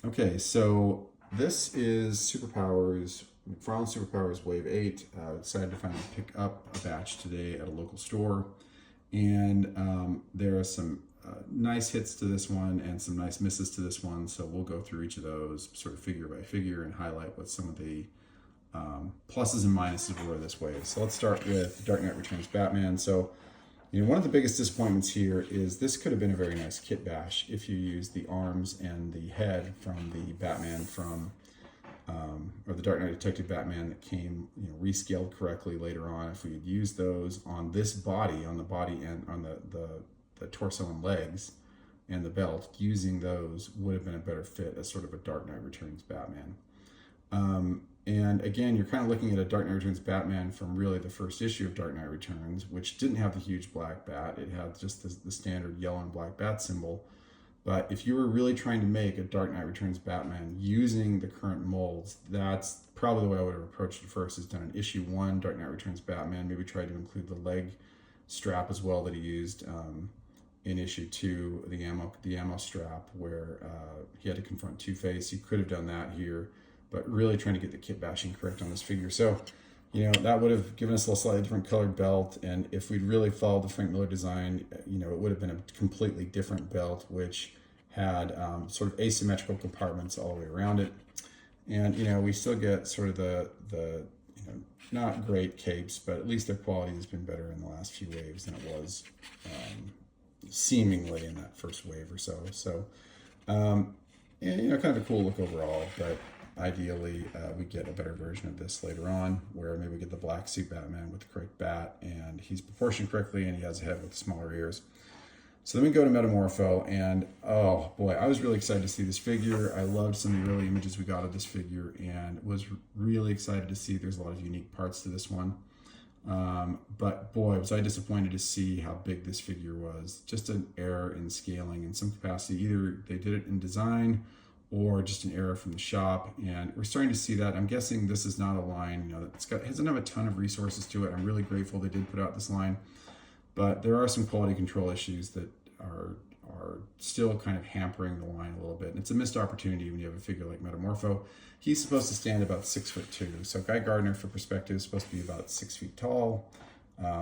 Okay, so this is Superpowers, McFarlane Superpowers Wave 8. Decided to finally pick up a batch today at a local store. And there are some nice hits to this one and some nice misses to this one. So we'll go through each of those sort of figure by figure and highlight what some of the pluses and minuses were this wave. So let's start with Dark Knight Returns Batman. So one of the biggest disappointments here is this could have been a very nice kit bash if you used the arms and the head from the Batman from, or the Dark Knight Detective Batman that came, rescaled correctly later on. If we had used those on this body, on the body and on the torso and legs and the belt, using those would have been a better fit as sort of a Dark Knight Returns Batman. And again, you're kind of looking at a Dark Knight Returns Batman from really the first issue of Dark Knight Returns, which didn't have the huge black bat. It had just the standard yellow and black bat symbol. But if you were really trying to make a Dark Knight Returns Batman using the current molds, that's probably the way I would have approached it first, is done an issue 1 Dark Knight Returns Batman, maybe try to include the leg strap as well that he used in issue 2, the ammo strap, where he had to confront Two-Face. You could have done that here, but really trying to get the kit bashing correct on this figure. So, that would have given us a slightly different colored belt. And if we'd really followed the Frank Miller design, it would have been a completely different belt, which had sort of asymmetrical compartments all the way around it. And, we still get sort of the not great capes, but at least their quality has been better in the last few waves than it was seemingly in that first wave or so. So, kind of a cool look overall, but ideally we get a better version of this later on, where maybe we get the black suit Batman with the correct bat and he's proportioned correctly and he has a head with smaller ears. So then we go to Metamorpho, and oh boy, I was really excited to see this figure. I loved some of the early images we got of this figure and was really excited to see there's a lot of unique parts to this one. But boy, was I disappointed to see how big this figure was. Just an error in scaling in some capacity. Either they did it in design or just an error from the shop, and we're starting to see that. I'm guessing this is not a line, that doesn't have a ton of resources to it. I'm really grateful they did put out this line, but there are some quality control issues that are still kind of hampering the line a little bit. And it's a missed opportunity when you have a figure like Metamorpho. He's supposed to stand about 6'2". So Guy Gardner, for perspective, is supposed to be about 6 feet tall.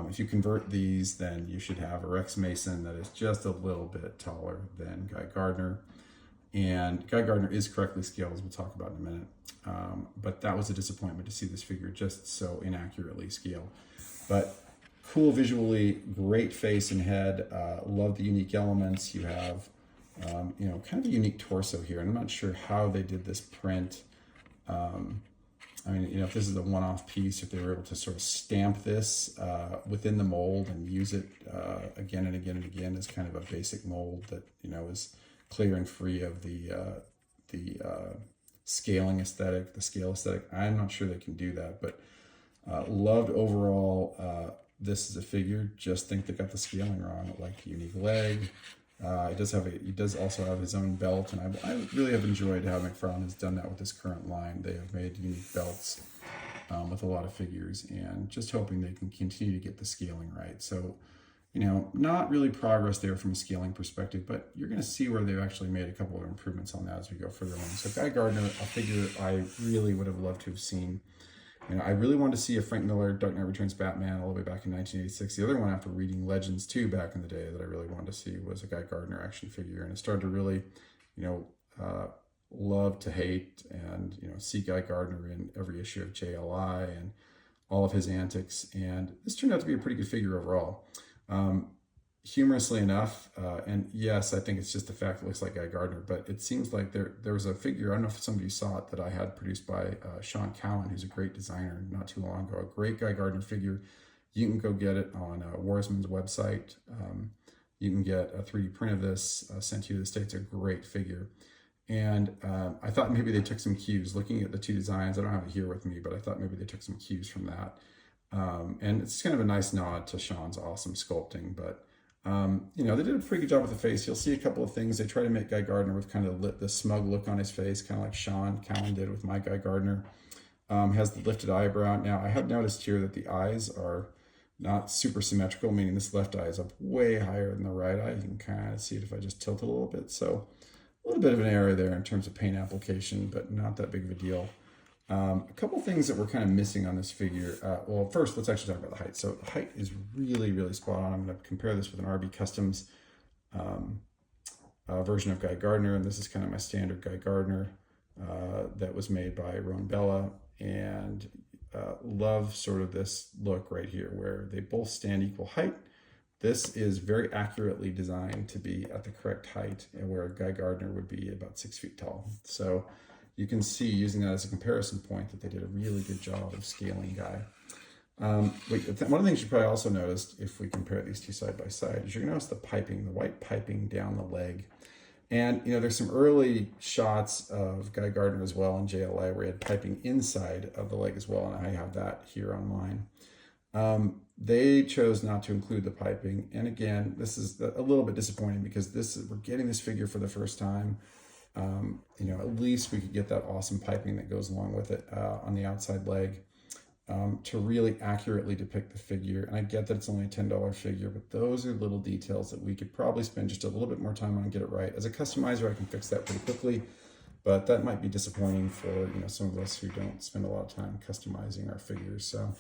If you convert these, then you should have a Rex Mason that is just a little bit taller than Guy Gardner. And Guy Gardner is correctly scaled, as we'll talk about in a minute. But that was a disappointment to see this figure just so inaccurately scaled. But cool visually, great face and head. Love the unique elements. You have, kind of a unique torso here. And I'm not sure how they did this print. If this is a one-off piece, if they were able to sort of stamp this within the mold and use it again and again and again as kind of a basic mold that, is clear and free of the scaling aesthetic, the scale aesthetic. I'm not sure they can do that, but loved overall. This is a figure. Just think they got the scaling wrong. Like the unique leg. He does also have his own belt, and I really have enjoyed how McFarlane has done that with this current line. They have made unique belts with a lot of figures, and just hoping they can continue to get the scaling right. So, not really progress there from a scaling perspective, but you're going to see where they've actually made a couple of improvements on that as we go further along. So Guy Gardner, a figure I really would have loved to have seen. I really wanted to see a Frank Miller Dark Knight Returns Batman all the way back in 1986. The other one, after reading Legends 2 back in the day, that I really wanted to see was a Guy Gardner action figure. And I started to really, love to hate and, see Guy Gardner in every issue of JLI and all of his antics. And this turned out to be a pretty good figure overall. Humorously enough, and yes, I think it's just the fact it looks like Guy Gardner, but it seems like there was a figure, I don't know if some of you saw it, that I had produced by Sean Cowan, who's a great designer, not too long ago. A great Guy Gardner figure. You can go get it on Warsman's website. You can get a 3D print of this sent to you to the States. A great figure. And I thought maybe they took some cues. Looking at the two designs, I don't have it here with me, but I thought maybe they took some cues from that. And it's kind of a nice nod to Sean's awesome sculpting, but they did a pretty good job with the face. You'll see a couple of things. They try to make Guy Gardner with kind of the smug look on his face, kind of like Sean Cowan did with my Guy Gardner. Has the lifted eyebrow. Now, I have noticed here that the eyes are not super symmetrical, meaning this left eye is up way higher than the right eye. You can kind of see it if I just tilt it a little bit. So a little bit of an error there in terms of paint application, but not that big of a deal. A couple things that we're kind of missing on this figure. Well, first, let's actually talk about the height. So the height is really, really spot on. I'm going to compare this with an RB Customs version of Guy Gardner, and this is kind of my standard Guy Gardner that was made by Ron Bella, and love sort of this look right here where they both stand equal height. This is very accurately designed to be at the correct height, and where Guy Gardner would be about 6 feet tall. So you can see, using that as a comparison point, that they did a really good job of scaling Guy. One of the things you probably also noticed, if we compare these two side by side, is you're gonna notice the piping, the white piping down the leg. And there's some early shots of Guy Gardner as well in JLA where he had piping inside of the leg as well, and I have that here on mine. They chose not to include the piping, and again, this is a little bit disappointing because we're getting this figure for the first time. At least we could get that awesome piping that goes along with it on the outside leg to really accurately depict the figure. And I get that it's only a $10 figure, but those are little details that we could probably spend just a little bit more time on and get it right. As a customizer, I can fix that pretty quickly, but that might be disappointing for some of us who don't spend a lot of time customizing our figures. So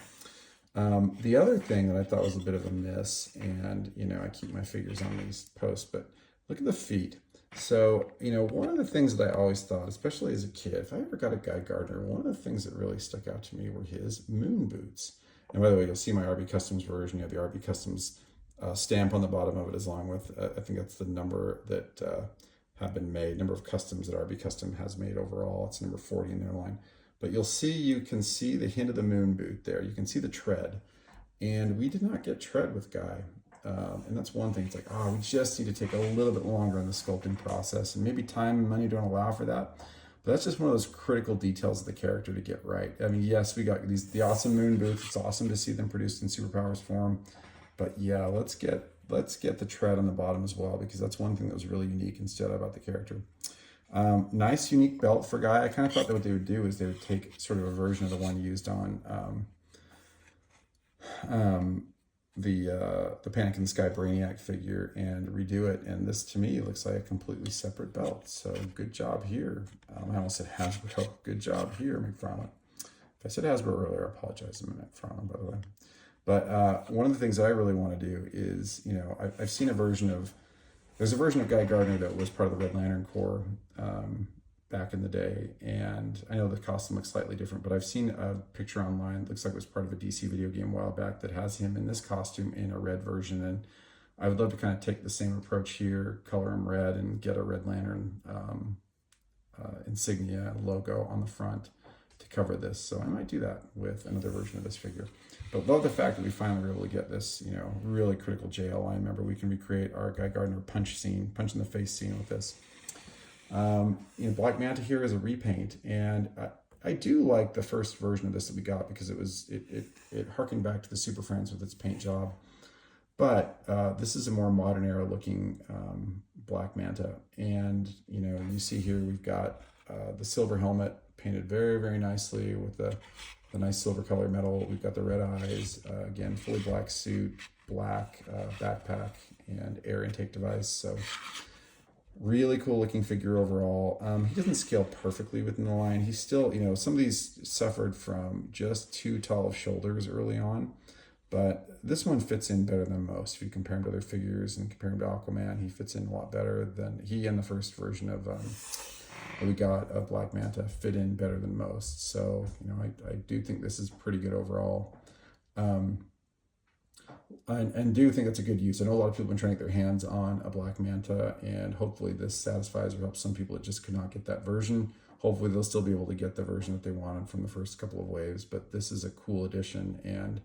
the other thing that I thought was a bit of a miss, and I keep my figures on these posts, but look at the feet. So, one of the things that I always thought, especially as a kid, if I ever got a Guy Gardner, one of the things that really stuck out to me were his moon boots. And by the way, you'll see my RB Customs version. You have the RB Customs stamp on the bottom of it, as long with, I think that's the number that have been made, number of customs that RB Custom has made overall. It's number 40 in their line. But you can see the hint of the moon boot there. You can see the tread. And we did not get tread with Guy. And that's one thing. It's like, we just need to take a little bit longer in the sculpting process, and maybe time and money don't allow for that. But that's just one of those critical details of the character to get right. I mean, yes, we got the awesome moon boots. It's awesome to see them produced in superpowers form. But yeah, let's get the tread on the bottom as well, because that's one thing that was really unique and stood out about the character. Nice, unique belt for Guy. I kind of thought that what they would do is they would take sort of a version of the one used on the Panic in the Sky Brainiac figure and redo it, and this to me looks like a completely separate belt. So good job here. I almost said Hasbro. Good job here, McFarlane. If I said Hasbro earlier, I apologize. I'm McFarlane, by the way. But one of the things that I really want to do is, I've seen there's a version of Guy Gardner that was part of the Red Lantern Corps back in the day, and I know the costume looks slightly different, but I've seen a picture online, it looks like it was part of a DC video game a while back, that has him in this costume in a red version, and I would love to kind of take the same approach here, color him red, and get a Red Lantern insignia logo on the front to cover this. So I might do that with another version of this figure. But love the fact that we finally were able to get this, really critical JL line. Remember, we can recreate our Guy Gardner punch in the face scene with this. Black Manta here is a repaint, and I do like the first version of this that we got because it harkened back to the Super Friends with its paint job. But this is a more modern era looking Black Manta, and you see here we've got the silver helmet painted very, very nicely with the nice silver color metal. We've got the red eyes, again fully black suit, black backpack, and air intake device. So really cool looking figure overall. He doesn't scale perfectly within the line. He's still, some of these suffered from just too tall of shoulders early on, but this one fits in better than most. If you compare him to other figures and compare him to Aquaman, he fits in a lot better than he and the first version of that we got of Black Manta fit in better than most. So, I do think this is pretty good overall. And do think that's a good use. I know a lot of people have been trying to get their hands on a Black Manta, and hopefully this satisfies or helps some people that just could not get that version. Hopefully they'll still be able to get the version that they wanted from the first couple of waves, but this is a cool addition, and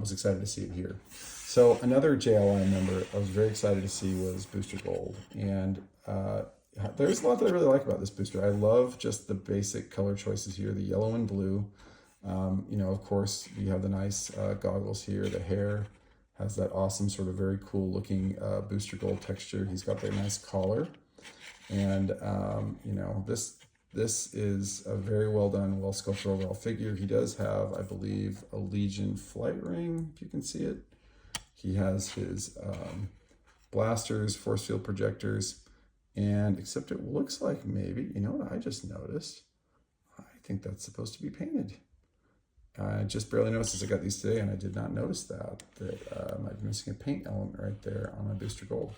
was excited to see it here. So another JLI member I was very excited to see was Booster Gold, and there's a lot that I really like about this booster. I love just the basic color choices here, the yellow and blue. Of course, you have the nice goggles here. The hair has that awesome sort of very cool looking Booster Gold texture. He's got that nice collar. And, this is a very well done, well sculpted overall figure. He does have, I believe, a Legion flight ring, if you can see it. He has his blasters, force field projectors, And except it looks like maybe, you know what I just noticed? I think that's supposed to be painted. I just barely noticed as I got these today, and I did not notice that I might be missing a paint element right there on my Booster Gold.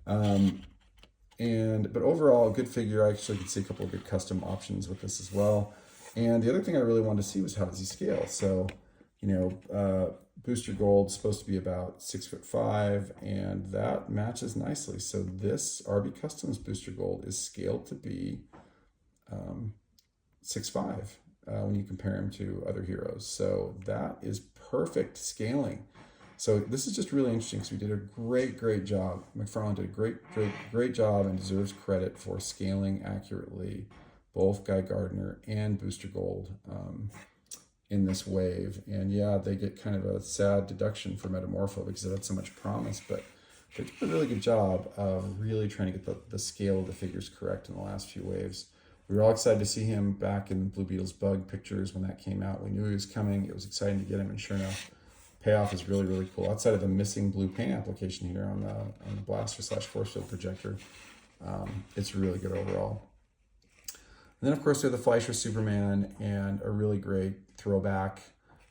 But overall, good figure. I actually could see a couple of good custom options with this as well. And the other thing I really wanted to see was how does he scale? So, you know, Booster Gold is supposed to be about 6'5", and that matches nicely. So this RB Customs Booster Gold is scaled to be 6'5". When you compare him to other heroes. So that is perfect scaling. So this is just really interesting because we did a great job. McFarlane did a great job and deserves credit for scaling accurately both Gardner and Booster Gold in this wave. And yeah, they get kind of a sad deduction for Metamorpho because it had so much promise, but they did a really good job of really trying to get the scale of the figures correct in the last few waves. We were all excited to see him back in Blue Beetle's Bug pictures when that came out. We knew he was coming. It was exciting to get him, and sure enough, payoff is really cool. Outside of the missing blue paint application here on the blaster / force field projector, it's really good overall. And then of course we have the Fleischer Superman and a really great throwback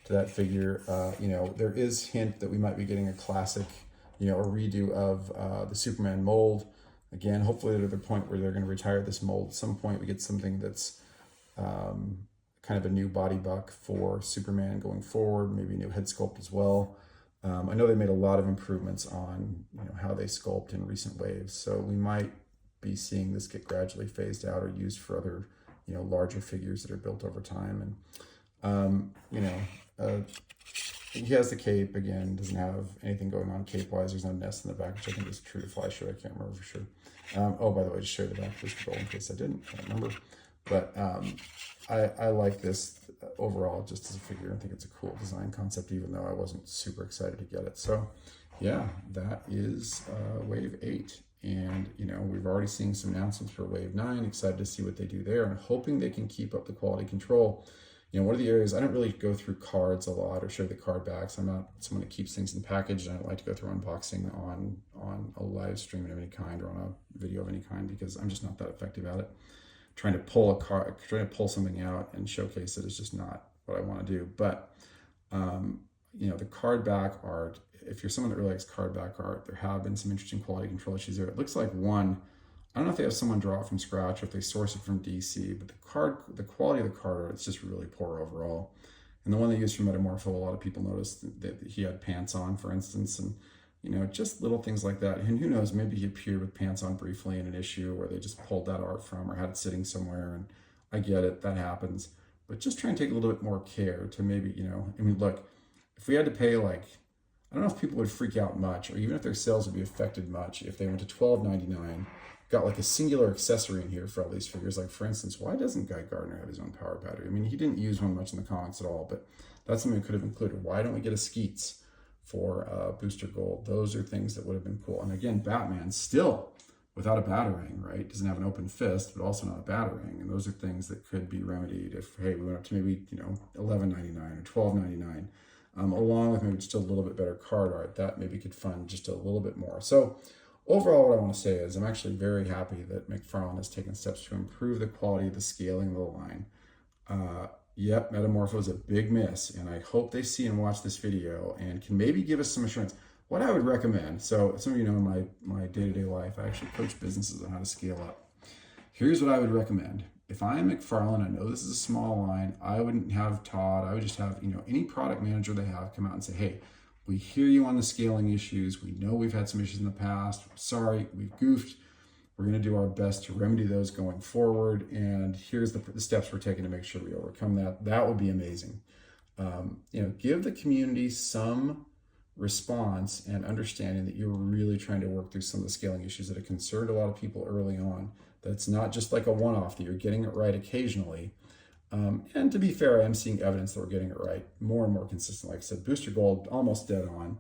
to that figure. You know, there is hint that we might be getting a classic, you know, a redo of the Superman mold. Again, hopefully they're at the point where they're going to retire this mold. At some point we get something that's kind of a new body buck for Superman going forward, maybe a new head sculpt as well. I know they made a lot of improvements on, you know, how they sculpt in recent waves, so we might be seeing this get gradually phased out or used for other, you know, larger figures that are built over time. And you know, he has the cape, again, doesn't have anything going on cape-wise. There's no nest in the back, which I think is true to Fleischer. I can't remember for sure. Oh, by the way, just show you the back of Booster Gold in case I didn't. I don't remember. But I like this overall just as a figure. I think it's a cool design concept, even though I wasn't super excited to get it. So, yeah, that is Wave 8. And, you know, we've already seen some announcements for Wave 9. Excited to see what they do there and hoping they can keep up the quality control. You know, one of the areas, I don't really go through cards a lot or show the card backs. I'm not someone that keeps things in package, and I don't like to go through unboxing on a live stream of any kind or on a video of any kind because I'm just not that effective at it. Trying to pull something out and showcase it is just not what I want to do. But, you know, the card back art, if you're someone that really likes card back art, there have been some interesting quality control issues there. It looks like one, I don't know if they have someone draw it from scratch or if they source it from DC, but the quality of the card art, it's just really poor overall. And the one they used from Metamorpho, a lot of people noticed that he had pants on, for instance, and, you know, just little things like that. And who knows, maybe he appeared with pants on briefly in an issue where they just pulled that art from or had it sitting somewhere, and I get it, that happens. But just try and take a little bit more care to maybe, you know, I mean, look, if we had to pay like, I don't know if people would freak out much, or even if their sales would be affected much if they went to $12.99, got like a singular accessory in here for all these figures. Like, for instance, why doesn't Gardner have his own power battery? I mean, he didn't use one much in the comics at all, but that's something we could have included. Why don't we get a Skeets for Booster Gold? Those are things that would have been cool. And again, Batman still without a batarang, right? Doesn't have an open fist, but also not a batarang. And those are things that could be remedied if, hey, we went up to maybe, you know, $11.99 or $12.99, along with maybe just a little bit better card art. That maybe could fund just a little bit more. So overall, what I want to say is I'm actually very happy that McFarlane has taken steps to improve the quality of the scaling of the line. Yep, Metamorpho is a big miss, and I hope they see and watch this video and can maybe give us some assurance. What I would recommend, so some of you know in my day-to-day life, I actually coach businesses on how to scale up. Here's what I would recommend. If I am McFarlane, I know this is a small line, I wouldn't have Todd, I would just have, you know, any product manager they have come out and say, hey, we hear you on the scaling issues. We know we've had some issues in the past. Sorry, we've goofed. We're going to do our best to remedy those going forward. And here's the steps we're taking to make sure we overcome that. That would be amazing. You know, give the community some response and understanding that you're really trying to work through some of the scaling issues that have concerned a lot of people early on. That's not just like a one-off, that you're getting it right occasionally. And to be fair, I am seeing evidence that we're getting it right more and more consistent. Like I said, Booster Gold, almost dead on.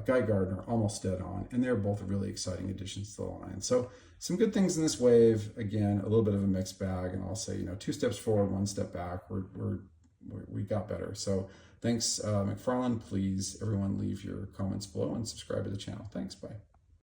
Gardner, almost dead on. And they're both really exciting additions to the line. So some good things in this wave. Again, a little bit of a mixed bag. And I'll say, you know, 2 steps forward, 1 step back. We got better. So thanks, McFarlane. Please, everyone, leave your comments below and subscribe to the channel. Thanks. Bye.